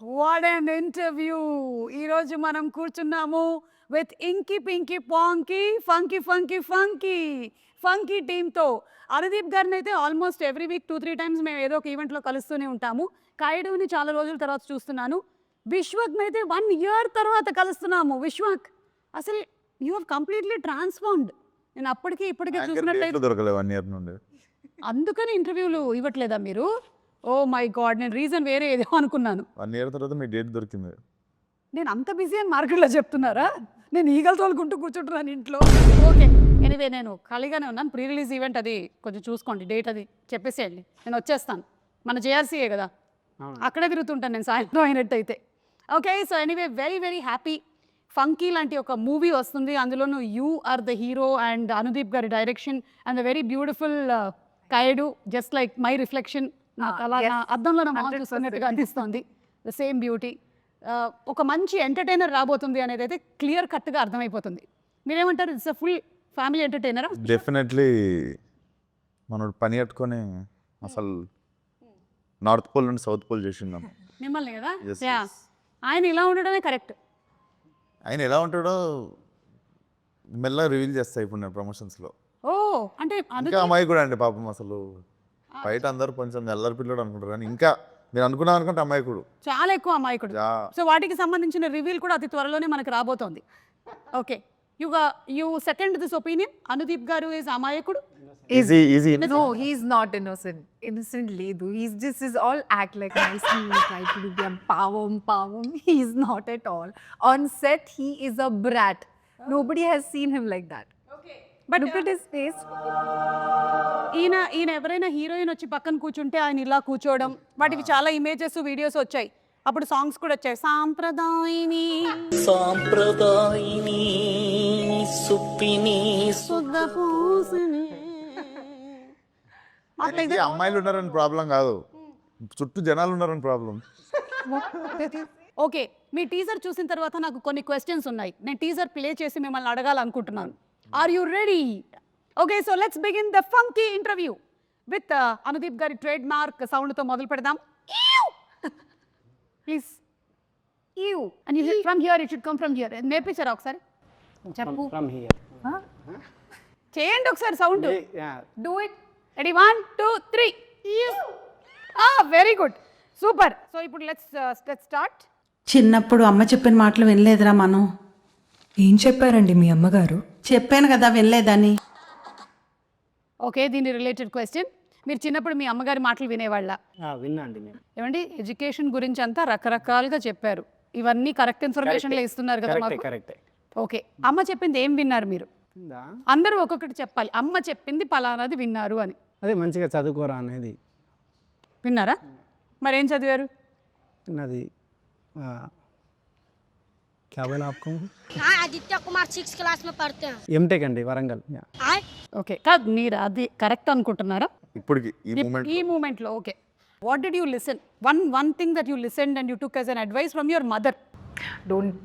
What an interview. ఈరోజు మనం కూర్చున్నాము with inky pinky ponky funky funky funky funky టీమ్తో. అనుదీప్ గారిని అయితే ఆల్మోస్ట్ ఎవ్రీ వీక్ 2-3 టైమ్స్ మేము ఏదో ఒక ఈవెంట్లో కలుస్తూనే ఉంటాము. కాయుడుని చాలా రోజుల తర్వాత చూస్తున్నాను. విశ్వక్ని అయితే 1 year తర్వాత కలుస్తున్నాము. విశ్వక్, అసలు యూ హ్యావ్ కంప్లీట్లీ ట్రాన్స్ఫార్మ్డ్. నేను అప్పటికి ఇప్పటికే చూసినట్లయితే దొరకలేదు 1 year నుండి. అందుకని ఇంటర్వ్యూలు ఇవ్వట్లేదా మీరు? ఓ మై గాడ్, నేను రీజన్ వేరే ఏదో అనుకున్నాను. 1 year తర్వాత మీ డేట్ దొరికింది. నేను అంత బిజీ అని మార్కెట్లో చెప్తున్నారా? నేను ఈగలు తోలుకుంటూ కూర్చుంటున్నాను ఇంట్లో. ఓకే, ఎనీవే నేను ఖాళీగానే ఉన్నాను. ప్రీ రిలీజ్ ఈవెంట్ అది కొంచెం చూసుకోండి, డేట్ అది చెప్పేసేయండి, నేను వచ్చేస్తాను. మన జేఆర్సీఏ కదా, అక్కడే తిరుగుతుంటాను నేను సాయంత్రం అయినట్టయితే. Okay, so anyway very very happy. Funky లాంటి ఒక మూవీ వస్తుంది, అందులోనూ you are the hero and Anudeep గారి direction and the very beautiful Kayadu, just like my reflection. నాకు అలా నా అద్దంలో నా మొహం చూస్తున్నట్టుగా అనిపిస్తుంది. The same beauty. ఒక మంచి ఎంటర్టైనర్ రాబోతుంది అనేది అయితే క్లియర్ కట్గా అర్థమైపోతుంది. మీరేమంటారు? ఇట్స్ అ ఫుల్ ఫ్యామిలీ ఎంటర్టైనరా? డెఫినెట్లీ మనోడు పని కట్టుకొని అసలు నార్త్ పోల్ నుండి సౌత్ పోల్ చేసిందాం మిమ్మల్ని కదా. Yes, yeah, yes. ఆయన ఇలా ఉండడమే కరెక్ట్. ఆయన ఎలా ఉంటాడో మెల్లగా రివీల్ చేస్తాయి ఇప్పుడు నేను ప్రమోషన్స్లో. ఓ అంటే ఇంకా అమ్మాయి కూడా అండి పాపం. అసలు బయట అందరూ కొంచెం ఎల్లరి పిల్లడు అనుకుంటారు, కానీ ఇంకా మీరు అనుకున్నాం అనుకుంటే అమ్మాయికుడు చాలా ఎక్కువ అమాయకుడు. సో వాటికి సంబంధించిన రివీల్ కూడా అతి త్వరలోనే మనకు రాబోతోంది. Okay, you second this opinion. Anudeep గారు ఈజ్ అమాయకుడు. Easy. No, he's not innocent. Innocent Ledu. He's just is all act like nicely, try to do them power. He's not at all. On set, he is a brat. Nobody has seen him like that. But Look at his face. ఈయన ఎవరైనా heroine వచ్చి పక్కన కూర్చుంటే ఆయన ఇలా కూర్చోవడం, వాటికి చాలా ఇమేజెస్ వీడియోస్ వచ్చాయి. అప్పుడు సాంగ్స్ కూడా వచ్చాయి. సాంప్రదాయిని సుప్పిని సుద్దపూసిని. ఆయనకి అమ్మాయిలు ఉన్నారని ప్రాబ్లం కాదు, చుట్టూ జనాలు ఉన్నారని ప్రాబ్లం. ఓకే, మీ టీజర్ చూసిన తర్వాత నాకు కొన్ని క్వశ్చన్స్ ఉన్నాయి. నేను టీజర్ ప్లే చేసి మిమ్మల్ని అడగాలనుకుంటున్నాను. Are you ready? Okay, so let's begin the funky interview with Anudeep గారి ట్రేడ్ మార్క్ సౌండ్తో మొదలు పెడదాం. Please you and you from here, it should come from here. నేర్పించారా ఒకసారి? చెప్పు. From here. చేయండి ఒకసారి sound. Yeah. Do it. Ready, 1 2 3. Very good, super. So ఇప్పుడు లెట్స్ స్టార్ట్. చిన్నప్పుడు అమ్మ చెప్పిన మాటలు వినలేదురా మనం. ఏం చెప్పారండి మీ అమ్మగారు? చెప్పాను కదా వినలేదని. ఓకే, దీని రిలేటెడ్ క్వశ్చన్. మీరు చిన్నప్పుడు మీ అమ్మగారి మాటలు వినేవాళ్ళ? విన్నా అండి నేను. ఏమండి, ఎడ్యుకేషన్ గురించి అంతా రకరకాలుగా చెప్పారు. ఇవన్నీ కరెక్ట్ ఇన్ఫర్మేషన్లో ఇస్తున్నారు కదా మాకు. కరెక్టే. ఓకే, అమ్మ చెప్పింది ఏం విన్నారు మీరు? అందరూ ఒక్కొక్కటి చెప్పాలి. అమ్మ చెప్పింది పలానాది విన్నారు అని. అదే మంచిగా చదువుకోరా అనేది విన్నారా? మరేం చదివారు? అది क्या बोला आपको? हाँ, आदित्य कुमार 6th क्लास में पढ़ते हैं। ఎంటెక్ అండి వరంగల్. ఓకే, కాదు మీరు అది కరెక్ట్ అనుకుంటున్నారా ఇప్పటికి ఈ మూమెంట్లో? Okay, what did you listen? One thing that you listened and you took as an advice from your mother. Don't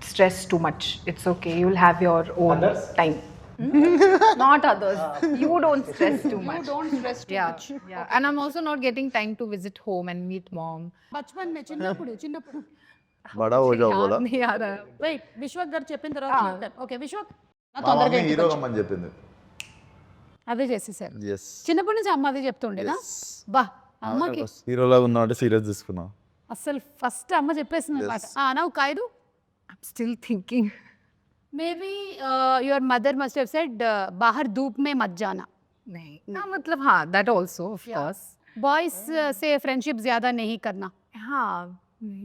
stress too much. It's okay. You'll have your own time. Not others. You don't stress too much. Don't stress too much. Yeah. And I'm also not getting time to visit home and meet mom. బచ్పన్ మే చిన్నప్పుడు బడా హో జాओ బోలా. नहीं आ रहा है. Wait, Vishwak గారు చెప్పిన తర్వాత ఓకే విశ్వక్ నా తొందరగా హీరో అమ్మని చెప్పింది. అదే చేసేసారు. Yes. చిన్నప్పటి నుంచి అమ్మ అదే చెప్తుండేనా? బా, అమ్మకి హీరోలా ఉన్నా అంటే సీరియస్ తీసుకున్నా. అసలు ఫస్ట్ అమ్మ చెప్పేసింది అనమాట. Now Kayadu, I'm still thinking. Maybe your mother must have said బాహర్ ధూప్ మే మత్ జానా. नहीं. हाँ, मतलब हाँ, that also of course. Boys సే ఫ్రెండ్షిప్ జ్యాదా नहीं करना. हाँ,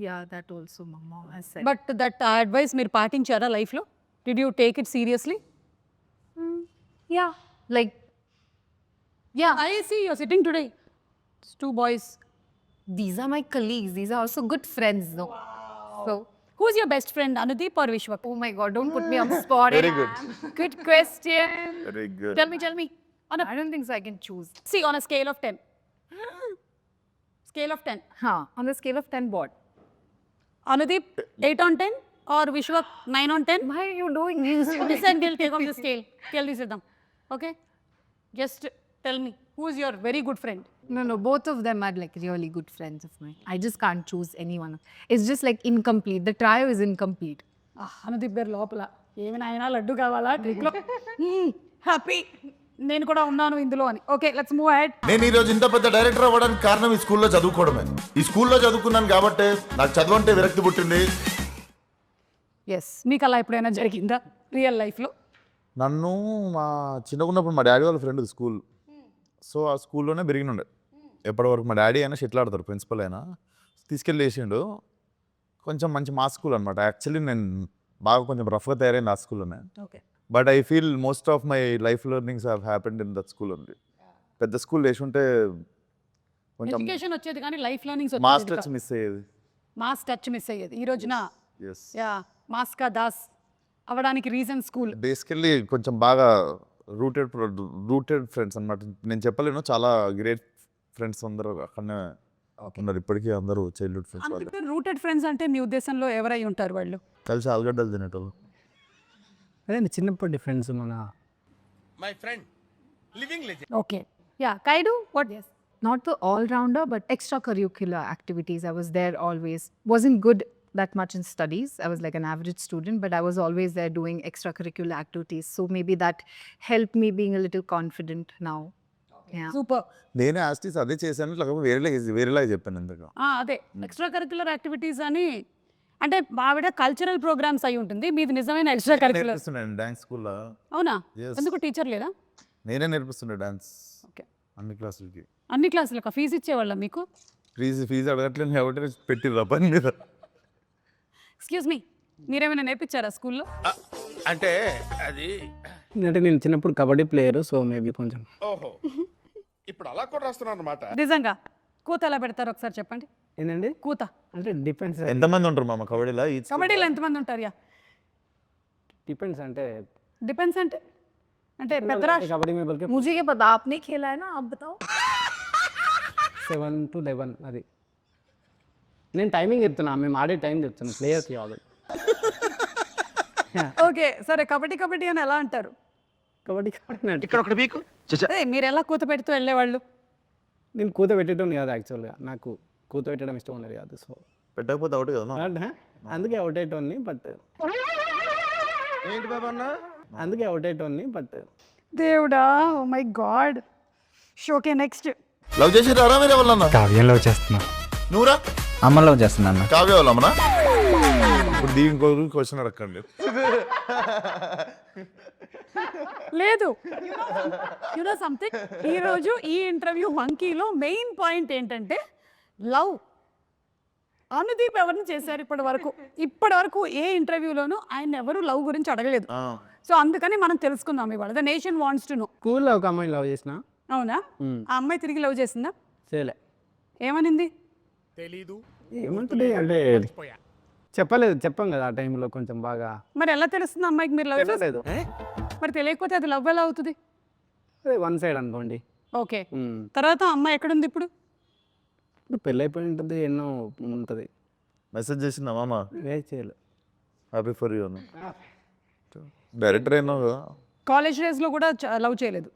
yeah, that also mama has said. But that advice మీరు పాటించారా లైఫ్లో? Did you take it seriously? Yeah, like yeah, I see your sitting today. 2 boys. these are my colleagues. These are also good friends, though. So, Who's your best friend, Anudeep or Vishwak? oh my God, don't put me on the spot. Very good. Good question. Very good. Tell me. I don't think so. I can choose. See, on a scale of 10. Scale of 10. Huh? On the scale of 10, what? Anudeep, 8 on 10 or Vishwak 9 on 10? Why are you doing this? Listen, we'll take off the scale. Tell this to them. Okay? Just tell me. Who is your very good friend? No, both of them are like really good friends of mine. I just can't choose anyone. It's just like incomplete. The trio is incomplete. Anudeep గారు లోపల ఏమి నాయనా లడ్డు కావాలా ట్రిక్లో happy నేను కూడా ఉన్నాను ఇందులో అని. Okay, let's move ahead. నేను ఈ రోజు ఇంత పెద్ద డైరెక్టర్ అవ్వడానికి కారణం ఈ స్కూల్లో చదువుకోవడమే. ఈ స్కూల్లో చదువుకున్నాను కాబట్టి నాకు చదువు అంటే విరక్తి పుట్టింది. ఎస్, మీకు అలా ఎప్పుడైనా జరిగిందా రియల్ లైఫ్లో? నన్ను మా చిన్నగా ఉన్నప్పుడు మా డాడీ వాళ్ళ ఫ్రెండ్ స్కూల్, సో ఆ స్కూల్లోనే పెరిగినుండే. ఎప్పటివరకు మా డాడీ అయినా షెటిల్ ఆడతారు, ప్రిన్సిపల్ అయినా తీసుకెళ్ళి వేసిండు. కొంచెం మంచి మా స్కూల్ అనమాట. యాక్చువల్లీ నేను బాగా కొంచెం రఫ్గా తయారైంది ఆ స్కూల్లోనే. Okay, but I feel most of my life learnings have happened in that school only. పెద్ద స్కూల్ వేసుంటే కొంచెం ఎడ్యుకేషన్ వచ్చేది కానీ life learnings mass touch miss అయ్యేది. మాస్ టచ్ మిస్ అయ్యేది. ఈ రోజున ఎస్, యా మాస్కా దాస్ అవ్వడానికి రీజన్ స్కూల్. బేసికల్లీ కొంచెం బాగా రూటెడ్ ఫ్రెండ్స్ అనమాట. నేను చెప్పలేను, చాలా గ్రేట్ ఫ్రెండ్స్ అందరూ అక్కడనే ఉన్నారు ఇప్పటికీ. అందరూ చైల్డ్హుడ్ ఫ్రెండ్స్ వాళ్ళు. రూటెడ్ ఫ్రెండ్స్ అంటే మీ ఉద్దేశంలో ఎవరై ఉంటారు వాళ్ళు? కలిసి ఆలుగడ్డలు తినేటోళ్ళు. అదే చిన్నప్పటి ఫ్రెండ్స్ మన okay, yeah Kayadu what? Not the all-rounder, but extracurricular activities. I was there always. Wasn't good that much in studies. I was like an average student, but I was always there doing extracurricular activities. So maybe that helped me being a little confident now. Yeah. Super. నేను యాస్టీస్ అదే చేశాను, లేకపోతే వేరేలా చెప్పాను ఎందుకు. అదే extra curricular activities అని అంటే ఆవిడ కల్చరల్ ప్రోగ్రామ్స్ అయి ఉంటుంది, మీది నిజమైన ఎక్స్ట్రా కరిక్యులర్. నేర్పిస్తున్నాను డాన్స్ స్కూల్లో. అవునా? Yes. ఎందుకు టీచర్ లేదా? నేనే నేర్పిస్తుండే డాన్స్ ఓకే, అన్ని క్లాసులకి. అన్ని క్లాసులకు ఫీజు ఇచ్చేవాళ్ళ మీకు? ఫీజు అడగట్లేదు కాబట్టి పెట్టిర్రా పని మీద. ఎక్స్క్యూజ్ మీ, మీరేమైనా నేర్పించారా స్కూల్లో? అంటే అది అంటే నేను చిన్నప్పుడు కబడ్డీ ప్లేయర్, సో మేబీ కొంచెం. ఓహో, ఇప్పుడు అలా కూడా రాస్తున్నాను అనమాట. నిజంగా కూత ఎలా పెడతారు ఒకసారి చెప్పండి. ఏంటండి కూత అంటే డిపెండ్స్. ఎంతమంది ఉంటారు మామ కబడ్డీలో? కబడ్డీలో ఎంతమంది ఉంటారు? యా డిపెండ్స్ అంటే డిపెండ్స్ అంటే అంటే పెద్ద రాష్ట్ర కబడ్డీ में बल्कि मुझे ये पता, आपने खेला है ना, आप बताओ. 7 to 11 అది. నేను టైమింగ్ చెప్తున్నా, మేము ఆడే టైం చెప్తున్నా ప్లేయర్కి ఆల్రెడీ. ఓకే సరే, కబడ్డీ అని ఎలా అంటారు? కబడ్డీ అంటే ఇక్కడ ఒకటి మీకు అదే మీరు ఎలా కూత పెడుతూ వెళ్ళేవాళ్ళు? నేను కూత పెట్టడం కాదు యాక్చువల్గా, నాకు కూత పెట్టడం ఇష్టం ఉండదు కాదు. సో పెట్టకపోతే అవుట్ కదా. అందుకే అవుట్ అయ్యేటోని, బట్ ఏంటి బాబా అన్న? అందుకే అవుట్ అయ్యేటోని బట్ దేవుడా, oh my god. Okay, next. Love చేసి రారా మీరే వాళ్ళన్నా? కావ్యం లవ్ చేస్తున్నా. నువ్వురా? అమ్మ లవ్ చేస్తున్నా. కావ్య వాళ్ళమ్మనా? ఇప్పుడు దీని క్వశ్చన్ అడగండి. లేదు, యునో సంథింగ్, ఈరోజు ఈ ఇంటర్వ్యూ మంకీలో మెయిన్ పాయింట్ ఏంటంటే లవ్. అనుదీప్ ఎవరిని చేశారు ఇప్పటి వరకు ఏ ఇంటర్వ్యూలోనూ ఆయన ఎవరు లవ్ గురించి అడగలేదు. సో అందుకని మనం తెలుసుకుందాం ఇవాళ. The nation wants to know. స్కూల్లో ఒక అమ్మాయిని లవ్ చేసిన. అవునా? ఆ అమ్మాయి తిరిగి లవ్ చేసిందా? చేయలే. ఏమనింది? ఏమంటుంది అంటే చెప్పాం కదా ఆ టైంలో కొంచెం బాగా. మరి ఎలా తెలుస్తుంది అమ్మాయికి మీరు లవ్ చేసి? తెలియలేదు. మరి తెలియకపోతే అది లవ్ ఎలా అవుతుంది? అదే వన్ సైడ్ అనుకోండి. ఓకే, తర్వాత అమ్మాయి ఎక్కడుంది ఇప్పుడు? ఇప్పుడు పెళ్ళి అయిపోయి ఉంటుంది, ఎన్నో ఉంటుంది. మెసేజ్ చేసిందా మామ? చేయలేదు. హ్యాపీ ఫర్ యూ అని. డైరెక్టర్ అయినా కదా. కాలేజ్ డేస్లో కూడా లవ్ చేయలేదు?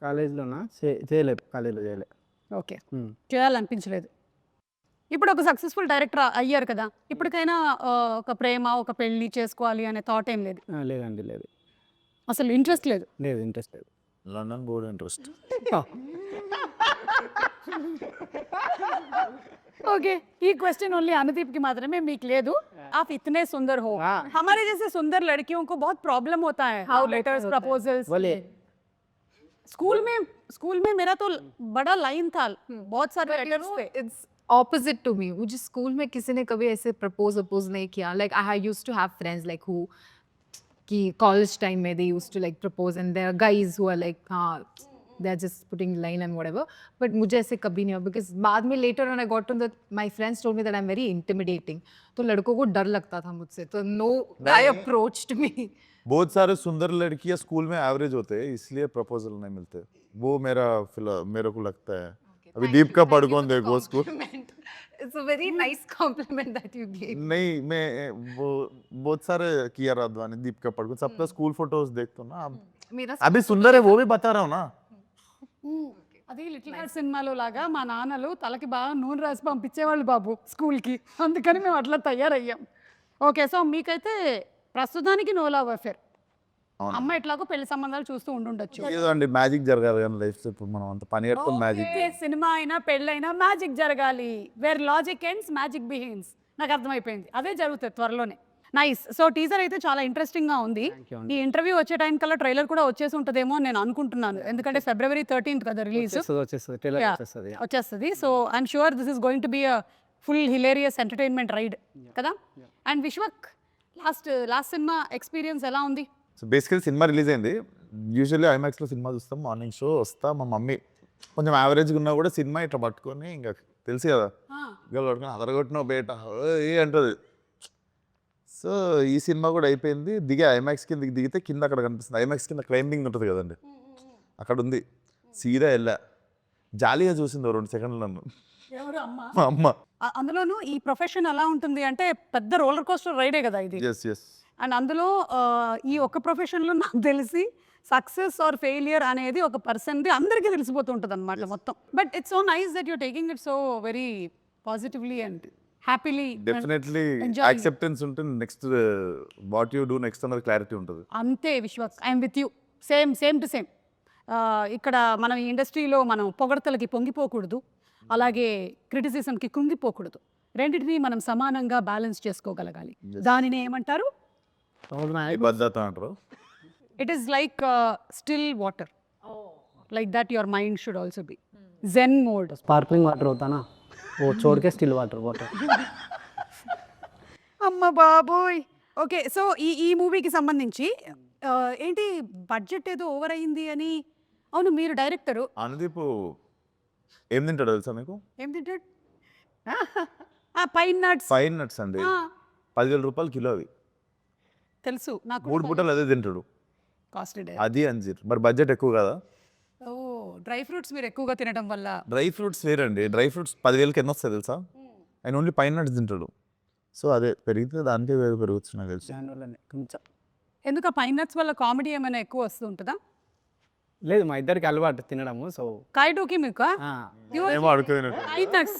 కాలేజ్లోనా చేయలేదు, కాలేజ్లో చేయలేదు. ఓకే, చేయాలనిపించలేదు. ఇప్పుడు ఒక సక్సెస్ఫుల్ డైరెక్టర్ అయ్యారు కదా, ఇప్పటికైనా ఒక ప్రేమ, ఒక పెళ్లి చేసుకోవాలి అనే థాట్ ఏం లేదు? లేదండి, లేదు. అసలు ఇంట్రెస్ట్ లేదు? లేదు, ఇంట్రెస్ట్ లేదు. London board interest. ओके, ये क्वेश्चन ओनली अनुदीप की मात्रा में మీకు లేదు. आप इतने सुंदर हो, हमारे जैसे सुंदर लड़कियों को बहुत प्रॉब्लम होता है. How letters, proposals. बोलिए. स्कूल में मेरा तो बड़ा लाइन था, बहुत सारे लेटर्स थे. It's opposite to me. मुझे स्कूल में किसी ने कभी ऐसे प्रपोज नहीं किया. Like I used to have friends like who कि college time में they used to like propose, and there are guys who are like they're just putting line and whatever. But मुझे ऐसे कभी नहीं हुआ, because बाद में later when I got to that, my friends told me that I'm very intimidating. तो लड़कों को डर लगता था मुझसे, तो no guy approached me. बहुत सारे सुंदर लड़कियां स्कूल में एवरेज होते हैं, इसलिए प्रपोजल नहीं मिलते. वो मेरे को लगता है. अभी दीप का पढ़कौन देखो school. It's a very nice compliment that you gave. नहीं, मैं वो बहुत सारे किया राधवानी, दीप का पढ़कौन, सबका स्कूल फोटोज देखता हूँ ना. मेरा अभी सुंदर है वो भी बता रहा हूँ ना. అది లిటిల్ హార్ట్ సినిమాలో లాగా మా నాన్నలు తలకి బాగా నూనె రాసి పంపించేవాళ్ళు బాబు స్కూల్కి, అందుకని మేము అట్లా తయారయ్యాం. ఓకే, సో మీకైతే ప్రస్తుతానికి నో లవ్ అఫేర్. అవును. అమ్మ ఎట్లాగో పెళ్లి సంబంధాలు చూస్తూ ఉండుండొచ్చు. ఏదో అండి మ్యాజిక్ జరగాలి కానీ లైఫ్ ఇప్పుడు మనం అంత పని కట్టుకుని మ్యాజిక్. ఓకే, సినిమా అయినా పెళ్ళైనా మ్యాజిక్ జరగాలి. Where logic ends magic begins. నాకు అర్థమైపోయింది, అదే జరుగుతుంది త్వరలోనే. నైస్. సో టీజర్ అయితే చాలా ఇంట్రెస్టింగ్ గా ఉంది. you ఈ ఇంటర్వ్యూ వచ్చే టైం కల్లా ట్రైలర్ కూడా వచ్చేసి ఉంటుందేమో అని నేను అనుకుంటున్నాను, ఎందుకంటే February 13th కదా రిలీజ్ వచ్చేస్తుంది ట్రైలర్ వచ్చేస్తుంది. వచ్చేస్తుంది. So I'm sure this is going to be a full hilarious entertainment ride కదా. And Vishwak, last cinema experience ఎలా ఉంది? సో బేసికలీ సినిమా రిలీజ్ అయింది. యూజువల్లీ ఐమాక్స్లో సినిమా చూస్తాం, మార్నింగ్ షో వస్తా. మా మమ్మీ కొంచెం యావరేజ్గా ఉన్నా కూడా సినిమా ఇట్లా పట్టుకొని ఇంకా తెలుసు కదా ఇవాళ పట్టుకొని అదరగొట్టిన బేట ఏ అంటుంది. సో ఈ సినిమా కూడా అయిపోయింది. దిగే ఐమాక్స్ కింద దిగితే కింద అక్కడ కనిపిస్తుంది, ఐమాక్స్ కింద క్లైంబింగ్ ఉంటుంది కదండి, అక్కడ ఉంది. సీదా వెళ్ళా, జాలీగా చూసింది 2 సెకండ్లు నన్ను ఎవరు అమ్మ? మా అమ్మ. అందులోనూ ఈ ప్రొఫెషన్ ఎలా ఉంటుంది అంటే పెద్ద రోలర్ కోస్టర్ రైడే కదా ఇది. Yes yes. అండ్ అందులో ఈ ఒక్క ప్రొఫెషన్లో నాకు తెలిసి సక్సెస్ ఆర్ ఫెయిలియర్ అనేది ఒక పర్సన్ది అందరికీ తెలిసిపోతూ ఉంటుంది అనమాట మొత్తం. But it's so nice that your taking it so very positively and happily. Definitely acceptance ఉంటుంది. Next what you do next అన్నది క్లారిటీ ఉంటుంది. అంతే Vishwas, I'm with you. Same to same. ఇక్కడ మనం ఈ ఇండస్ట్రీలో మనం పొగడతలకి పొంగిపోకూడదు, అలాగే క్రిటిసిజంకి కృంగిపోకూడదు. రెండింటినీ మనం సమానంగా బ్యాలెన్స్ చేసుకోగలగాలి. దానిని ఏమంటారు? భద్రత అంటారు. It is like still water, like that your mind should also be zen mode. Sparkling water అవుతానా, ఓ చోటుకే స్టిల్ వాటర్. అమ్మ బాబోయ్. ఓకే, సో ఈ మూవీకి సంబంధించి ఏంటి బడ్జెట్ ఏదో ఓవర్ అయింది అని. అవును, మీరు డైరెక్టరు. అనుదీప్ ఏం తింటాడు తెలుసా మీకు? ఏం తింటాడు? Pine nuts. ఫైన్ నట్స్ అండి, 10,000 రూపాయలు కిలో అవి. తెలుసు నాకు. 3 పూటలు అదే తింటాడు. కాస్ట్లీ. అది అంజీర్. మరి బడ్జెట్ ఎక్కువ కదా. ఓ, డ్రై ఫ్రూట్స్ మీరు ఎక్కువగా తినడం వల్ల. డ్రై ఫ్రూట్స్ వేరండి. డ్రై ఫ్రూట్స్ 10,000కి ఎన్ని వస్తాయి తెలుసా? ఆయన ఓన్లీ పైన నట్స్ తింటాడు. సో అదే పెరిగితే దానికే వేరు పెరుగుతుంది నాకు తెలుసు. కొంచెం ఎందుకు ఆ పైన్ నట్స్ వల్ల కామెడీ ఏమైనా ఎక్కువ వస్తూ ఉంటుందా? లేదు, మా ఇద్దరికి అలవాటు తినడము. సో కాయటోకి మీకు ఏమో అడుగుతున్నట్టు. pine nuts.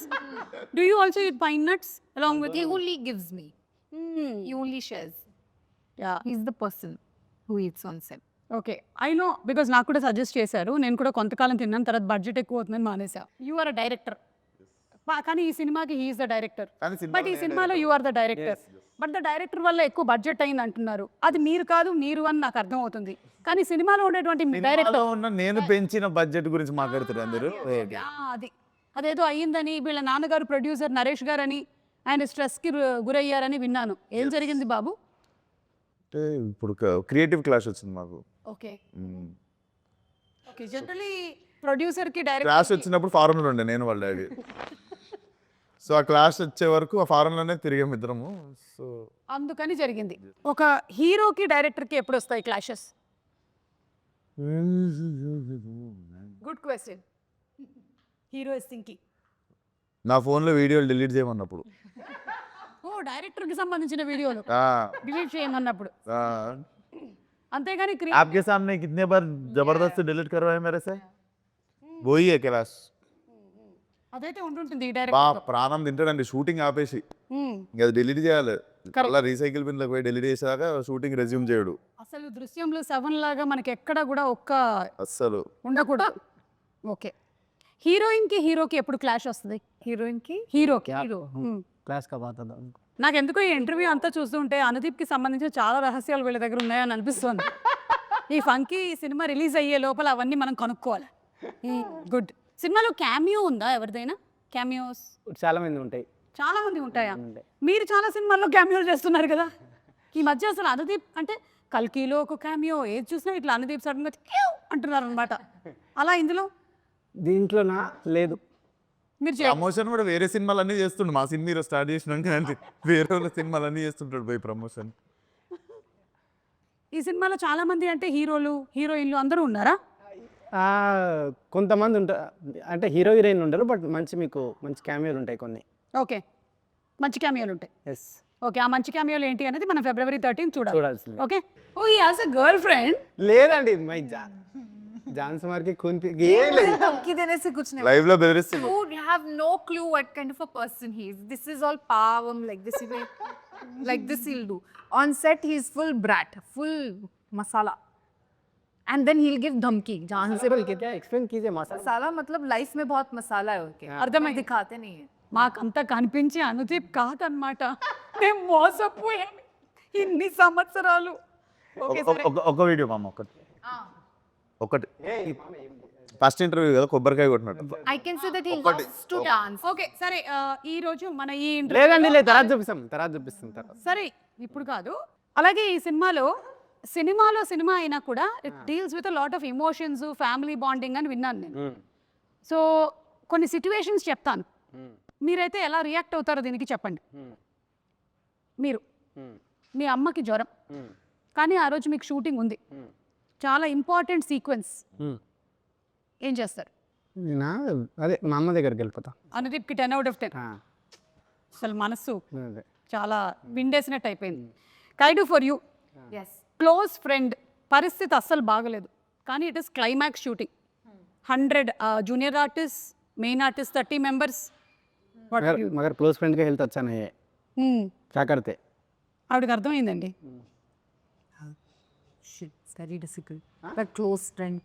Do you also eat pine nuts along with? He only gives me. He only shares. Yeah. He's the person who eats on set. Okay, I know, because నాకు కూడా సజెస్ట్ చేశారు. నేను కూడా కొంతకాలం తిన్నాను, తర్వాత బడ్జెట్ ఎక్కువ అవుతుందని మానేసా. యు ఆర్ అ డైరెక్టర్, కానీ ఈ సినిమాకి హీఈస్ ద డైరెక్టర్. బట్ ఈ సినిమాలో you are the director. But the director వల్ల ఎక్కువ బడ్జెట్ అయింది అంటున్నారు. అది మీరు కాదు, మీరు అని నాకు అర్థం అవుతుంది. కానీ సినిమాలో ఉండేటువంటి డైరెక్టర్ ఉన్న నేను పెంచిన బడ్జెట్ గురించి మాట్లాడుతారు అందరూ. అదేదో అయ్యిందని వీళ్ళ నాన్నగారు ప్రొడ్యూసర్ నరేష్ గారు అని ఆయన స్ట్రెస్కి గురయ్యారని విన్నాను. ఏం జరిగింది బాబు? అంటే ఇప్పుడు క్రియేటివ్ క్లాష్ వచ్చింది మాకు. Okay okay. జనరలీ ప్రొడ్యూసర్కి క్లాష్ డైరెక్టర్ వచ్చినప్పుడు ఫారెన్లో ఉండే నేను వాళ్ళ డాడీ. సో ఆ క్లాష్ వచ్చే వరకు ఆ ఫారెన్లోనే తిరిగాం ఇద్దరము. సో అందుకని జరిగింది. ఒక హీరోకి డైరెక్టర్కి ఎప్పుడు వస్తాయి clashes? Good question. Hero is thinking. నా ఫోన్లో వీడియోలు డిలీట్ చేయమన్నప్పుడు. ఓ, డైరెక్టర్కి సంబంధించిన వీడియోలు డిలీట్ చేయమన్నప్పుడు. అంతేగాని आपके सामने कितने बार जबरदस्त डिलीट करवाए मेरे से, वही है क्लास. అదైతే ఉంటుంటుంది ఈ బా డైరెక్టర్. ప్రాణం తింటాడండి షూటింగ్ ఆపేసి. ఇంకా అది డిలీట్ చేయాలి. అలా రీసైకిల్ బిన్లోకి పోయి డిలీట్ చేసాక షూటింగ్ రెజ్యూమ్ చేయడు. అసలు దృశ్యంలో 7 లాగా మనకి ఎక్కడ కూడా ఒక్క అస్సలు ఉండకూడదు. ఓకే, హీరోయిన్కి హీరోకి ఎప్పుడు క్లాష్ వస్తుంది? Heroine ki? హీరోకి. క్లాస్ కా బాత. నాకు ఎందుకో ఈ ఇంటర్వ్యూ అంతా చూస్తుంటే అనుదీప్కి సంబంధించిన చాలా రహస్యాలు వీళ్ళ దగ్గర ఉన్నాయని అనిపిస్తుంది. ఈ ఫంకీ సినిమా రిలీజ్ అయ్యే లోపల అవన్నీ మనం కనుక్కోవాలి. గుడ్. సినిమాలో క్యామియో ఉందా ఎవరిదైనా? క్యామియోస్ చాలా మంది ఉంటాయి. చాలా మంది ఉంటాయా? మీరు చాలా సినిమాల్లో క్యామియోలు చేస్తున్నారు కదా ఈ మధ్య. అసలు అనుదీప్ అంటే కల్కీలో ఒక క్యామియో, ఏది చూసినా ఇట్లా అనుదీప్ సడన్గా అంటున్నారు అనమాట. అలా ఇందులో దీంట్లోనా లేదు. మీరు ప్రమోషన్ కూడా వేరే సినిమాలన్నీ చేస్తుండు. మా సినిమా స్టార్ట్ చేసినాక వేరే వాళ్ళ సినిమాలన్నీ చేస్తుంటాడు పోయి ప్రమోషన్. ఈ సినిమాలో చాలా మంది అంటే హీరోలు హీరోయిన్లు అందరూ ఉన్నారా? కొంతమంది ఉంటారు, అంటే హీరో హీరోయిన్ ఉండరు, బట్ మీకు మంచి క్యామియోలు ఉంటాయి కొన్ని. ఓకే, మంచి క్యామియోలు ఉంటాయి. ఎస్. ఓకే, ఆ మంచి క్యామియోలు ఏంటి అనేది మనం February 13 చూడాలి. చూడాల్సింది. Okay. Oh, he has a girl friend. లేదండి, మై जान से मार के खून पी ये ले धमकी देने से कुछ नहीं లైవ్ లో బెదిరిస్తుంది. You have no clue what kind of a person he is. This is all pavam, like this he will, like this he'll do. On set he is full brat, full masala. And then he'll give dhamki. जान से बोल के क्या explain कीजिए मसाला मसाला मतलब life में बहुत मसाला है उनके అర్థమైంది. दिखाते नहीं है మాకంతా కనిపించి అనుదీప్ కాదనమాట. మేము మోసపోయాం ఇన్ని సంవత్సరాలు. ఓకే సరే. ఒక వీడియో మామ ఒకటి ఫస్ట్ ఇంటర్వ్యూ కదా కొబ్బరికాయ కొట్టినట్టు. I can say that he loves to dance. Okay సరే ఈ రోజు మన ఈ లేదండి లేదు తర్వాత చూపిస్తాం తర్వాత సరే ఇప్పుడు కాదు. అలాగే ఈ సినిమా అయినా కూడా it deals with a lot of emotions, family bonding అని విన్నాను నేను. సో కొన్ని సిచ్యువేషన్స్ చెప్తాను, మీరైతే ఎలా రియాక్ట్ అవుతారో దీనికి చెప్పండి. మీరు మీ అమ్మకి జ్వరం, కానీ ఆ రోజు మీకు షూటింగ్ ఉంది, చాలా ఇంపార్టెంట్ సీక్వెన్స్, ఏం చేస్తారు? నేనా అదే మా అమ్మ దగ్గరికి వెళ్ళిపోతా. అనుదీప్కి 10 out of 10. అసలు మనసు అదే చాలా విండేసినట్టు అయిపోయింది. Kayadu for you, Yes. Close friend, పరిస్థితి అస్సలు బాగలేదు, కానీ it is climax shooting, 100 junior artist, main artist 30 members. मगर क्लोज फ्रेंड का हेल्थ अच्छा नहीं है, क्या करते? ఆవిడకి అర్థమైందండి. Shit, it's very difficult. But close friend.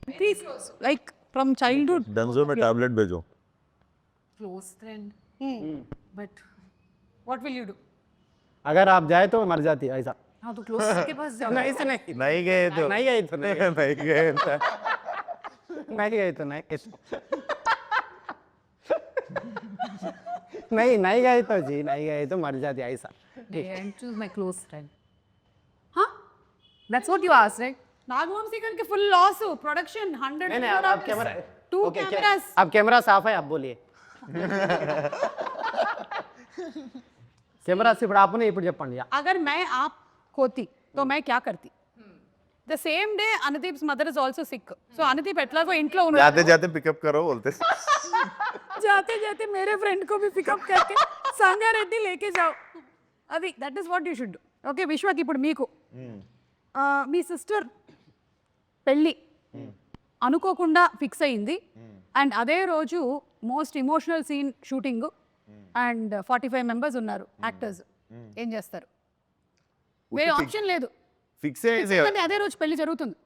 Like from childhood. Dunzo May tablet भेजो. Close friend. But what will you do? अगर आप जाए तो मर जाती है ऐसा. हाँ तो close के पास जाओ. नहीं से नहीं नहीं गए तो नहीं गए तो नहीं गए तो नहीं गए तो नहीं नहीं गए तो जी नहीं गए तो मर जाती है ऐसा. Yeah, and choose my close friend. Huh? That's what you asked, right? Nagavamsi గారికి ఫుల్ లాస్, ప్రొడక్షన్ 100 नहीं नहीं आप कैमरा 2 ओके cameras. आप कैमरा साफ है आप बोलिए. कैमरा से ఇప్పుడు ఆపనే ఇప్పుడు చెప్పండి. अगर मैं आप होती तो मैं क्या करती? The same day Anudeep's mother is also sick. So Anudeep ఎట్లాగో ఇంట్లో ఉన్నాడు. जाते जाते पिकअप करो बोलते. जाते जाते मेरे फ्रेंड को भी पिकअप करके సంగారెడ్డి लेके जाओ. అది that is what you should do. Okay విశ్వకి ఇప్పుడు మీకు మీ సిస్టర్ పెళ్ళి అనుకోకుండా ఫిక్స్ అయింది, అండ్ అదే రోజు most emotional scene shooting, and 45 members ఉన్నారు యాక్టర్స్, ఏం చేస్తారు? వేరే ఆప్షన్ లేదు, ఫిక్స్ అయ్యేసి ఎందుకంటే అదే రోజు పెళ్లి జరుగుతుంది.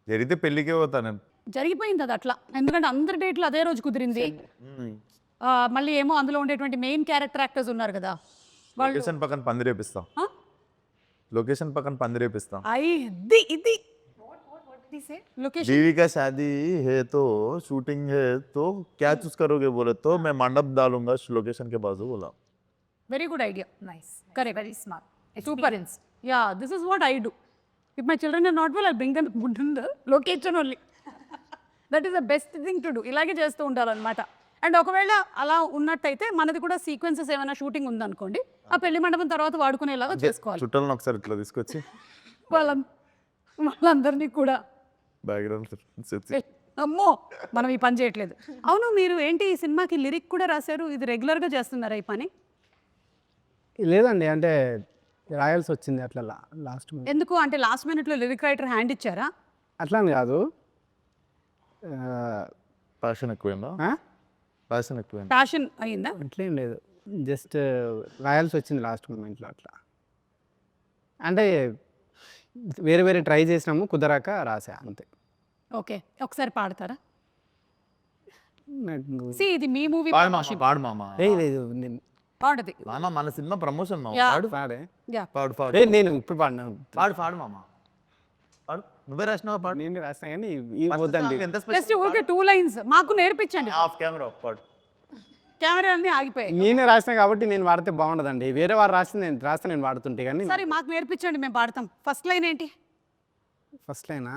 జరిగితే పెళ్ళికే పోతాను. జరిగిపోయింది అది అట్లా, ఎందుకంటే అందరి డేట్లు అదే రోజు కుదిరింది. మళ్ళీ ఏమో అందులో ఉండేటువంటి మెయిన్ క్యారెక్టర్ యాక్టర్స్ ఉన్నారు కదా వాళ్ళు. లొకేషన్ పక్కన పందిరేపిస్తాం. లొకేషన్ పక్కన పందిరేపిస్తాం. ఇది लोकेशन बीवी का शादी है तो शूटिंग है तो क्या चूज करोगे बोले तो मैं मंडप डालूंगा लोकेशन के बाजू बोला. very good idea. Nice. Correct. Very smart. Super. Yeah, this is what I do. If my children are not well, I'll bring them to the location only. That is the best thing to do. ఇలాగే చేస్తూ ఉండాలన్నమాట. And ఒకవేళ అలా ఉన్నట్టయితే మనది కూడా sequences ఏమైనా shooting ఉందనుకోండి, ఆ పెళ్లి మండపం తర్వాత వాడుకునేలాగా చేసుకోవాలి. చుట్టాలను ఒకసారి ఇట్లా తీసుకొచ్చి వాళ్ళందరినీ కూడా. బ్యాక్గ్రౌండ్ అమ్మో మనం ఈ పని చేయట్లేదు. అవును, మీరు ఏంటి ఈ సినిమాకి లిరిక్ కూడా రాశారు, ఇది రెగ్యులర్గా చేస్తున్నారా ఈ పని? లేదండి, అంటే రాయాల్సి వచ్చింది అట్లా లాస్ట్. ఎందుకు అంటే లాస్ట్ మినిట్లో లిరిక్ రైటర్ హ్యాండ్ ఇచ్చారా? అట్లా అని కాదు, ప్యాషన్ ఎక్కువైందా? ప్యాషన్ ఎక్కువైందా? ప్యాషన్ అయిందా? అట్లేం లేదు, జస్ట్ రాయాల్సి వచ్చింది లాస్ట్ మూమెంట్లో అట్లా. అంటే వేరే వేరే ట్రై చేసినాము, కుదరాక రాసా అంతే. ఓకే, ఒకసారి పాడతారా? నాకు సి ఇది మీ మూవీ. పాడు మామ. లేదు నేను పాడది మామ మన సినిమా ప్రమోషన్ మామ. Yeah. పాడు పాడే యా. పాడు పాడు నేను ఇప్పుడు పాడినా, పాడు మామ. పాడు, నువ్వే రాసినావా? పాడు. నేను రాస్తా కానీ ఈ వద్దండి. ఎంత జస్ట్ ఓకే 2 lines మాకు నేర్పించండి. ఆఫ్ కెమెరా పాడు. కెమెరా అన్ని ఆగిపోయాయి. నేనే రాసినా కాబట్టి నేను వాడితే బాగుండదండి, వేరే వారు రాస్తే నేను వాడుతుంటే. కానీ సరే మాకు నేర్పించండి, మేము పాడతాం. ఫస్ట్ లైన్ ఏంటి? ఫస్ట్ లైనా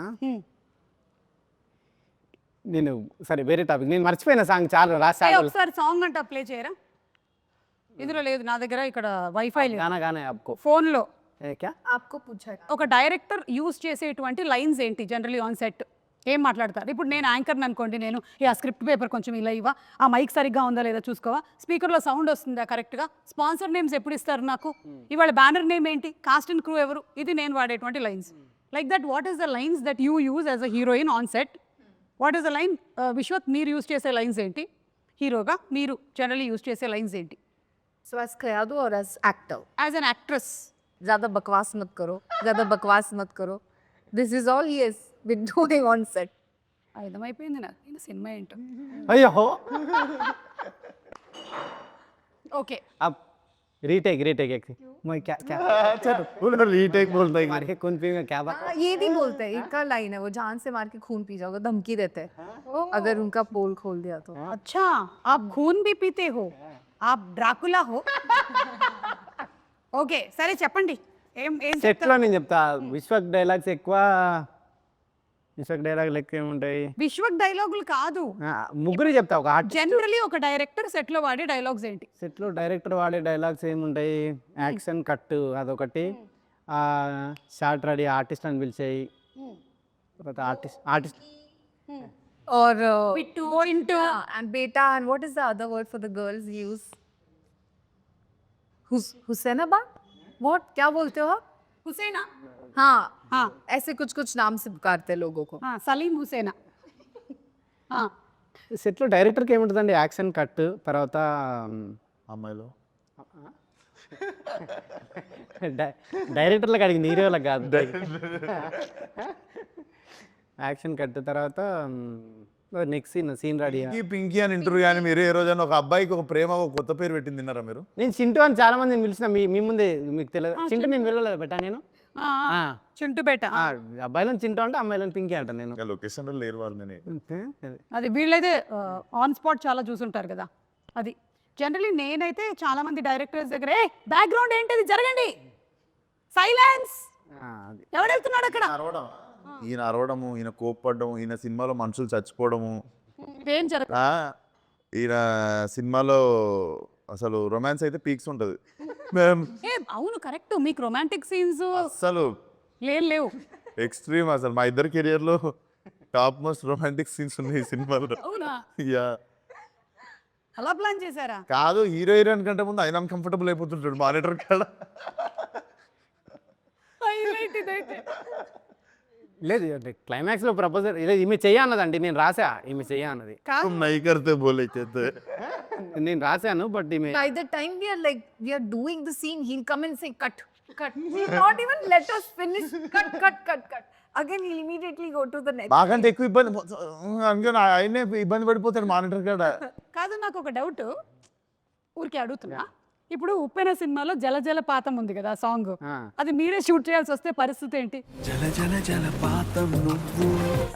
నేను సరే వేరే టాపిక్, నేను మర్చిపోయిన సాంగ్ చాలా రాసా. ఒకసారి సాంగ్ అంట ప్లే చేయరా? ఇందులో లేదు నా దగ్గర, ఇక్కడ వైఫై లేదు. గానా గానా आपको ఫోన్లో क्या आपको पूछा है. ఒక డైరెక్టర్ యూజ్ చేసేటువంటి లైన్స్ ఏంటి జనరలీ ఆన్ సెట్? ఏం మాట్లాడతారు? ఇప్పుడు నేను యాంకర్ని అనుకోండి, నేను ఆ స్క్రిప్ట్ పేపర్ కొంచెం ఇలా ఇవ్వా, ఆ మైక్ సరిగ్గా ఉందా లేదా చూసుకోవా, స్పీకర్లో సౌండ్ వస్తుందా కరెక్ట్గా, స్పాన్సర్ నేమ్స్ ఎప్పుడు ఇస్తారు నాకు, ఇవాళ బ్యానర్ నేమ్ ఏంటి, కాస్ట్ అండ్ క్రూ ఎవరు, ఇది నేను వాడేటువంటి lines. Like that what is the lines that you use as a heroine on set what is the line Vishwak మీరు యూస్ చేసే లైన్స్ ఏంటి హీరోగా మీరు జనరల్లీ యూస్ చేసే లైన్స్ ఏంటి So as Kayadu or as actor? As an actress ज़्यादा बकवास मत करो, ज़्यादा बकवास मत करो. This is all he has been doing on set. అర్థమైపోయింది నాకు ఈయన సినిమా ఏంటో అయ్యో ఓకే अब रीटेक रीटेक एक मैं क्या क्या चलो रीटेक बोलता है मारे कौन पी में क्या बात हाँ, ये नहीं बोलते हैं. एक का लाइन है वो जान से मार के खून पी जाओगे, धमकी देते हैं अगर उनका पोल खोल दिया तो. अच्छा आप खून भी पीते हो आप ड्राकुला हो ఓకే సరే చెప్పండి ఏం ఏం సెట్లో నేను చెప్తా విశ్వక్ డైలాగ్స్ ఎక్కువ విశ్వక్ డైలాగ్ లెక్క ఏముంటాయి విశ్వక్ డైలాగులు కాదు ముగ్గురు చెప్తా ఒక ఆర్టిస్ట్ జనరలీ ఒక డైరెక్టర్ సెట్ లో వాడే డైలాగ్స్ ఏంటి సెట్లో డైరెక్టర్ వాడే డైలాగ్స్ ఏముంటాయి యాక్షన్ కట్ అదొకటి షార్ట్ రెడీ ఆర్టిస్ట్ అని పిలిచాయి తర్వాత ఆర్టిస్ట్ और పిట్టు into and beta and what is the other word for the girls use? Hussainabad? What? क्या बोलते हो आप? హుసేనా हाँ हाँ ऐसे कुछ कुछ नाम से पुकारते हैं लोगों को. సలీం హుసేనా సెట్లో డైరెక్టర్కి ఏముంటుందండి యాక్షన్ కట్ తర్వాత అమ్మాయిలో డైరెక్టర్లకు అడిగింది హీరోలకు కాదు యాక్షన్ కట్ తర్వాత next scene ready Pinky Pinky అని ఇంటర్వ్యూ కానీ మీరు ఏ రోజైనా ఒక అబ్బాయికి ఒక ప్రేమ ఒక కొత్త పేరు పెట్టింది తిన్నారా మీరు నేను చింటూ అని చాలా మందిని పిలిచిన మీ ముందే మీకు తెలియదు చింటూ నేను వెళ్ళలేదు బెట్టా నేను చింటూ బేట అబ్బాయిలను చింటూ అంటే అమ్మాయిలను పింకీ అంట నేను లొకేషన్ లేరు వాళ్ళు నేను అది వీళ్ళైతే ఆన్ స్పాట్ చాలా చూసుంటారు కదా అది జనరలీ నేనైతే చాలా మంది డైరెక్టర్స్ దగ్గర ఏ బ్యాక్గ్రౌండ్ ఏంటిది జరగండి సైలెన్స్ ఎవడు వెళ్తున్నాడు అక్కడ ఈయన అరవడము ఈయన కోప్పడము ఈయన సినిమాలో మనుషులు చచ్చిపోవడము ఏం జరగ ఈయన సినిమాలో అసలు రొమాన్స్ అయితే పీక్స్ ఉంటుంది మేము ఏ అవును కరెక్ట్ మీకు రొమాంటిక్ సీన్స్ అసలు లేవు ఎక్స్ట్రీమ్ అసలు మా ఇద్దరు కెరియర్లో టాప్ మోస్ట్ రొమాంటిక్ సీన్స్ ఉన్నాయి ఈ సినిమాలో అవునా యా అలా ప్లాన్ చేశారా కాదు హీరో హీరోయిన్ కంటే ముందు ఆయన అన్కంఫర్టబుల్ అయిపోతుంటాడు మానిటర్ కాడ హైలైట్ ఇదైతే లేదు అంటే క్లైమాక్స్లో ప్రపోజల్ లేదు ఈమె చెయ్య అన్నదండి నేను రాసా ఈమె చెయ్య అన్నది కాదు నై కర్తే బోలే చేస్తే నేను రాశాను బట్ ఈమె By the time we are doing the scene, he'll come and say cut, cut. He'll not even let us finish. Cut, cut, cut, cut. Again, he'll immediately go to the next. మాకంటే ఎక్కువ ఇబ్బంది అందుకని ఆయనే ఇబ్బంది పడిపోతాడు monitor కాడ కాదు నాకు ఒక డౌట్ ఊరికే అడుగుతున్నా ఇప్పుడు ఉప్పెన సినిమాలో జల జల పాతం ఉంది కదా సాంగ్ అది మీరే షూట్ చేయాల్సి వస్తే పరిస్థితి ఏంటి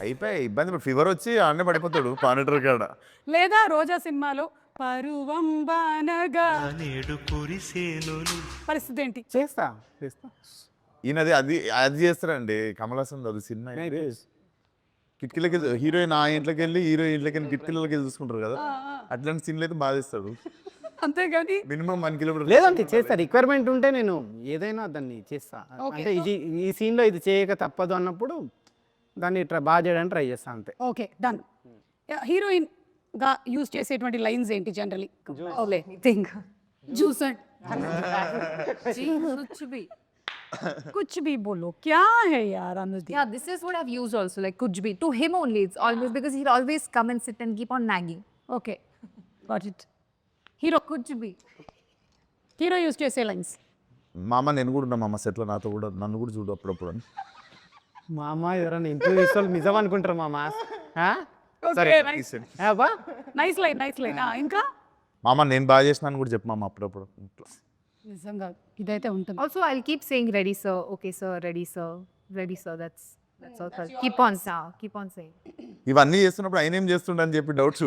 అయిపోయి ఇబ్బంది ఫీవర్ వచ్చి ఆడనే పడిపోతాడు మానిటర్ కాడ లేదా రోజా సినిమాలో పరువం బానగా పరిస్థితి ఏంటి చేస్తా ఈయనది అది అది చేస్తారండి కమల్ హాసన్ అది సినిమా కిటికీలకి హీరోయిన్ ఆ ఇంట్లోకి వెళ్ళి హీరో ఇంట్లోకి వెళ్ళి కిటికీలకి వెళ్ళి చూసుకుంటారు కదా అట్లాంటి సీన్లు అయితే బాధిస్తాడు అంతేగాని మినిమం 1 కిలోమీటర్ లేదంటే చేస్తా రిక్వైర్మెంట్ ఉంటే నేను ఏదైనా దాన్ని చేస్తా అంటే ఇది ఈ సీన్లో ఇది చేయక తప్పదు అన్నప్పుడు దాన్ని బాగా చేయడానికి ట్రై చేస్తా అంతే ఓకే డన్ హీరోయిన్ గా యూజ్ చేసేటువంటి లైన్స్ ఏంటి generally Oh, let me think. జూసన్ कुछ भी बोलो क्या है यार अनुदी Yeah, this is what I've used also. Like kuch bhi. To him only, it's always because he'll always come and sit and keep on nagging. Okay got it hero Kuch bhi. Hero use చేసే lines మామ నేను కూడా ఉన్నా మామ సెట్లో నాతో కూడా నన్ను కూడా చూడు అప్పుడప్పుడు అని మా అమ్మ ఎవరైనా ఇంటర్వ్యూ ఇస్తే నిజం అనుకుంటారు మామ సరే నైస్ లైన్ ఇంకా మామ నేను బాగా చేసినాను కూడా చెప్పు మామ అప్పుడప్పుడు నిజంగా ఇదైతే ఉంటుంది Also, I'll keep saying ready, sir. Okay, sir. Ready, sir. Ready, sir. That's all. Keep on, sir. Keep on saying. ఇవన్నీ చేస్తున్నప్పుడు ఆయన ఏం చేస్తుండ అని చెప్పి డౌట్స్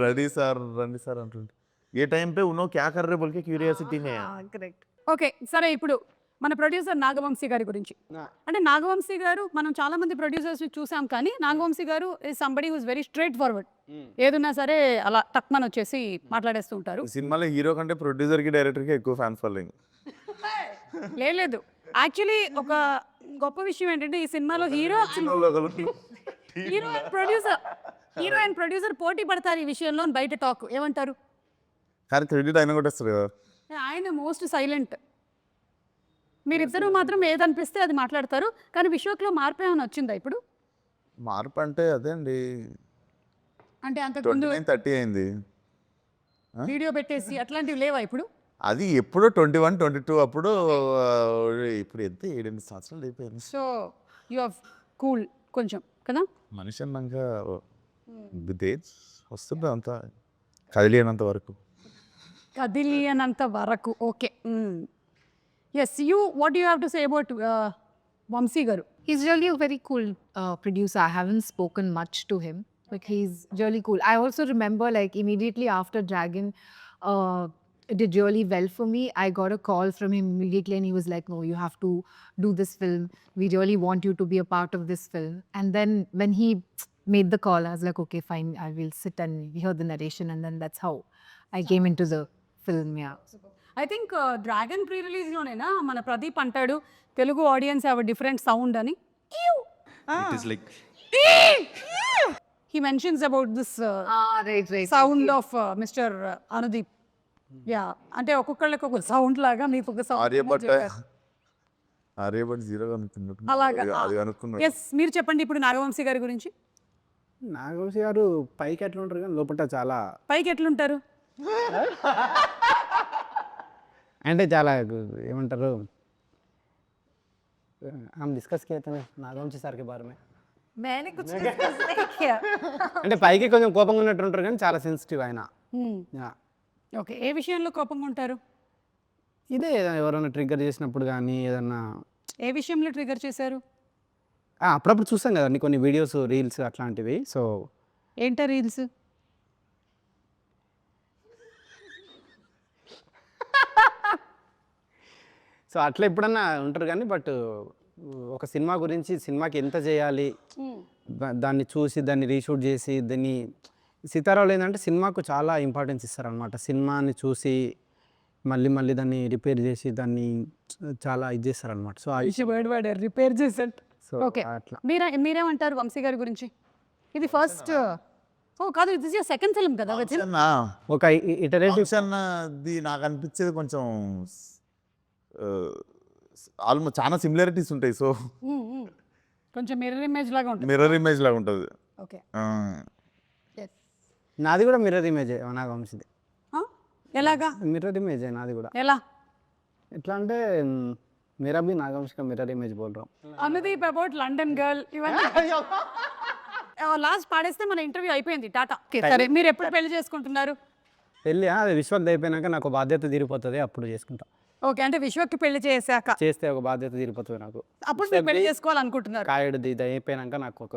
రెడీ సార్ రండి సార్ అంటుండే ఏ టైం పే ఉన్నో క్యా కర్రే బోల్కే క్యూరియాసిటీనే Correct. ఓకే సరే ఇప్పుడు మన ప్రొడ్యూసర్ నాగవంశీ గారి గురించి అంటే నాగవంశీ గారు మనం చాలా మంది ప్రొడ్యూసర్స్ చూసాం కానీ Nagavamsi garu is somebody who's very straightforward ఏదున్నా సరే అలా తక్కువని వచ్చేసి మాట్లాడేస్తూ ఉంటారు సినిమాలో హీరో కంటే ప్రొడ్యూసర్కి డైరెక్టర్కి ఎక్కువ ఫ్యాన్ ఫాలోయింగ్ లేదు యాక్చువల్లీ ఒక గొప్ప విషయం ఏంటంటే ఈ సినిమాలో హీరో అండ్ ప్రొడ్యూసర్ పోటీ పడతారు ఈ విషయంలో బయట టాక్ ఏమంటారు కానీ క్రెడిట్ ఆయన కొట్టేస్తారు కదా ఆయన మోస్ట్ సైలెంట్ మీరిద్దరూ మాత్రం ఏదనిపిస్తే అది మాట్లాడతారు కానీ విశ్వక్లో మార్పు ఏమైనా వచ్చిందా ఇప్పుడు మార్పు అంటే అదే అండి, అంటే అంతకుముందు 29-30 అయింది. వీడియో పెట్టేసి అట్లాంటివి లేవా ఇప్పుడు? అది ఎప్పుడో 21-22 అప్పుడు. ఇప్పుడు ఎంత 7-8 సంవత్సరాలు అయిపోయింది. సో యు ఆర్ కూల్ కొంచెం కదా. మనిషి అన్నాక విత్ వస్తుంది అంతా, కదిలేనంత వరకు. కదిలియనంత వరకు. Okay. Yes, you what you have to say about Vamsi garu? He's really a very cool producer. I haven't spoken much to him, but he's really cool. I also remember, like, immediately after Dragon did really well for me, I got a call from him immediately and he was like, no, you have to do this film. We really want you to be a part of this film. And then when he made the call, I was like, okay, fine, I will sit and hear the narration. And then that's how I came into the film, yeah. I think Dragon ప్రీ రిలీజ్లోనేనా మన ప్రదీప్ అంటాడు Telugu audience have a different sound అని. He mentions about this Right. Sound of mister Anudeep. Yeah, అంటే ఒక్కొక్కళ్ళకి ఒక sound లాగా మీకు ఒక ఆర్యభట్ట సౌండ్ జీరోగా అలాగా. అది అనుకున్నాడు. ఎస్, మీరు చెప్పండి ఇప్పుడు నాగవంశీ గారి గురించి. నాగవంశీ గారు పైకి ఎట్లా ఉంటారు కానీ లోపల చాలా పైకి ఎట్లుంటారు? అంటే చాలా ఏమంటారు, हम डिस्कस किए थे नागवंशी సార్ కే బారే మే. मैंने कुछ discuss नहीं किया. అంటే పైకి కొంచెం కోపంగా ఉన్నట్టు ఉంటారు కానీ చాలా సెన్సిటివ్ ఆయన. యా. ఓకే, ఏ విషయంలో కోపంగా ఉంటారు? ఇదే ఎవరైనా ట్రిగ్గర్ చేసినప్పుడు కానీ ఏదన్నా ఏ విషయంలో ట్రిగర్ చేశారు? అప్పుడప్పుడు చూస్తాం కదండి కొన్ని వీడియోస్, రీల్స్ అట్లాంటివి. సో ఏంటా రీల్స్? సో అట్లా ఎప్పుడన్నా ఉంటారు కానీ బట్ ఒక సినిమా గురించి, సినిమాకి ఎంత చేయాలి, దాన్ని చూసి దాన్ని రీషూట్ చేసి దాన్ని సీతారావులు ఏంటంటే సినిమాకు చాలా ఇంపార్టెన్స్ ఇస్తారనమాట. సినిమాని చూసి మళ్ళీ మళ్ళీ దాన్ని రిపేర్ చేసి దాన్ని చాలా ఇది చేస్తారనమాట. సో వర్డ్ రిపేర్ చేసేట్. సో ఓకే, అట్లా మీరేమంటారు వంశీ గారి గురించి? ఇది ఫస్ట్ కాదు, ఇది యువర్ సెకండ్ ఫిల్మ్ కదా with him? ఒక ఇటరేటివ్ అది నాకు అనిపించేది కొంచెం ఆల్మోస్ట్ చాలా సిమిలారిటీస్ ఉంటాయి. సో కొంచెం మిర్రర్ ఇమేజ్ లాగా ఉంటుంది. మిర్రర్ ఇమేజ్ లాగా ఉంటుంది. ఓకే, నాది కూడా మిర్రర్ ఇమేజే నాగవంశీది. ఎలాగా మిర్రర్ ఇమేజే నాది కూడా. ఎలా? ఎట్లా అంటే मेरा भी नागवंश का मिरर इमेज बोल रहा हूँ. అనుదీప్ అబౌట్ లండన్ గర్ల్ ఇవన్నీ లాస్ట్ పాడేస్తే మన ఇంటర్వ్యూ అయిపోయింది, టాటా. సరే, మీరు ఎప్పుడు పెళ్లి చేసుకుంటున్నారు? పెళ్ళి అది విశ్వక్ అయిపోయినాక నాకు బాధ్యత తీరిపోతుంది, అప్పుడు చేసుకుంటా. ఓకే, అంటే విశ్వక్కి పెళ్లి చేశాక చేస్తే ఒక బాధ్యత తీరిపోతుంది నాకు. అప్పుడు మీరు పెళ్లి చేసుకోవాలనుకుంటున్నారు? కాయడిది ఇది అయిపోయినాక నాకు ఒక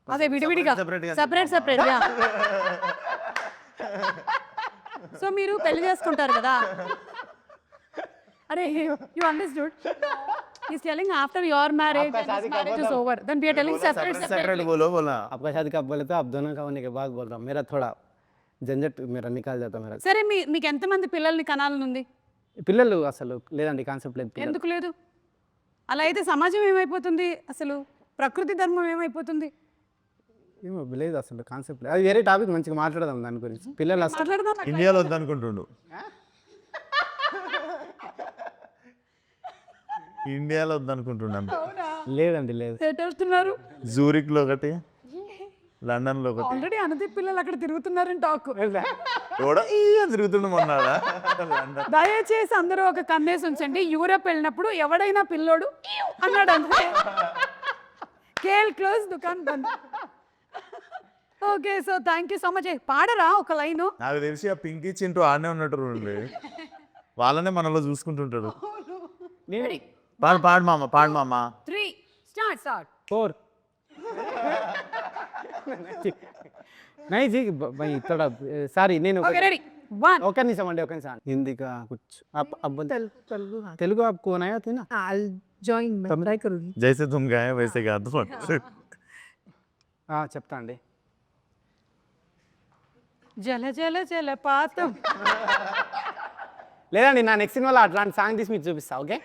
అదే విడివిడిగా సెపరేట్ గా. సో మీరు పెళ్లి చేసుకుంటారు కదా? అరే, you understood? He's telling after your marriage and his marriage is over, then we are telling separate. बोलो आपका शादी कब बोले तो आप दोनों का होने के बाद बोल रहा हूँ. मेरा थोड़ा झंझट मेरा निकाल जाता मेरा. సరే, మీకు ఎంతమంది పిల్లల్ని కనాలని ఉంది? పిల్లలు అసలు లేదండి, కాన్సెప్ట్ లేదు. ఎందుకు లేదు? అలా అయితే సమాజం ఏమైపోతుంది? అసలు ప్రకృతి ధర్మం ఏమైపోతుంది? ఏమో లేదు, అసలు కాన్సెప్ట్ లేదు. అది వేరే టాపిక్, మంచిగా మాట్లాడదాం దాని గురించి. పిల్లలు అసలు మాట్లాడదాం. ఇండియాలో వద్దనుకుంటుండు. ఇండియాలో వద్దనుకుంటున్నాను. లేదండి, లేదు. ఎటు వెళ్తున్నారు? జూరిక్లో ఒకటి, లండన్లో ఒకటి. ఆల్రెడీ అనుదీప్ పిల్లలు అక్కడ తిరుగుతున్నారని టాక్. తిరుగుతుండు మొన్నాడా లండన్. దయచేసి అందరూ ఒక కన్నేసి ఉంచండి. యూరప్ వెళ్ళినప్పుడు ఎవడైనా పిల్లోడు అన్నాడు అంతే, కేల్ క్లోజ్, దుకాన్ బంద్. Okay, so thank you so much. పాడరా ఒక లైను? నాకు తెలిసి ఆ పింకీ చింటూ ఆడనే ఉన్నట్టు వాళ్ళనే మనలో చూసుకుంటుంటాడు. పాడు మామ 3 స్టార్ట్ 4 नहीं जी भाई थोड़ा సారీ నేను ఓకే, రెడీ 1. ఒక నిమిషం అండి, ఒక నిమిషం. హిందీ का कुछ अब तेलुगु आपको नया थी ना? I'll join. मैं try करूँगी. జైసే తుమ్ గాయే వైసే గా దో. చెప్తా అండి. జల జల జలపాతం. లేదండి, నా నెక్స్ట్ సినిమాలో అట్లాంటి సాంగ్ తీసి మీకు చూపిస్తా. ఓకే,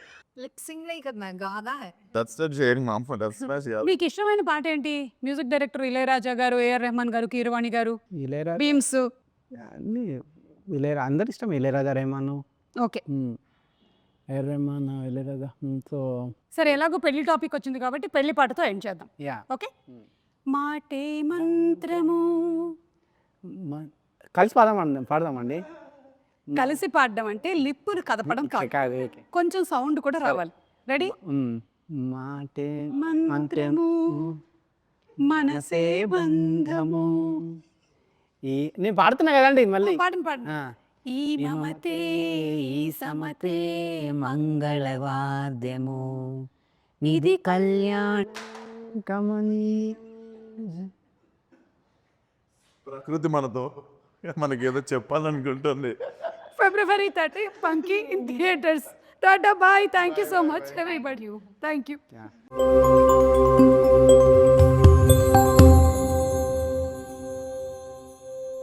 Like sing नहीं करना है, गाना है. That's the sharing ma'am for that's much yeah. మీకు ఇష్టమైన పాట ఏంటి? మ్యూజిక్ డైరెక్టర్ ఇళయరాజా గారు, ఏఆర్ రెహమాన్ గారు, కీరవాణి గారు, ఇళయరాజా బీమ్స్. అన్ని అందరు ఇష్టం. ఇళయరాజా, రెహమాన్. ఓకే, ఎర్రమ్మ వెళ్ళేదా సో సరే ఎలాగో పెళ్లి టాపిక్ వచ్చింది కాబట్టి పెళ్లి పాటతో ఎండ్ చేద్దాం. యా ఓకే, మాటే మంత్రము. కలిసి పాడదామండి. కలిసి పాడడం అంటే లిప్పులు కదపడం కాదు, కాదు, ఓకే. కొంచెం సౌండ్ కూడా రావాలి. రెడీ? మాటే మంత్రము మనసే బంధము. నేను పాడుతున్నా కదండి మళ్ళీ. పాడండి పాడండి. ఆ. ఈ మమతే ఈ సమతే మంగళవాద్యము ఇది కళ్యాణ ప్రకృతి మనతో మనకేదో చెప్పాలనుకుంటుంది. February 30, Punky in theaters. Tata, bye. Thank you so much, everybody. Thank you. Yeah.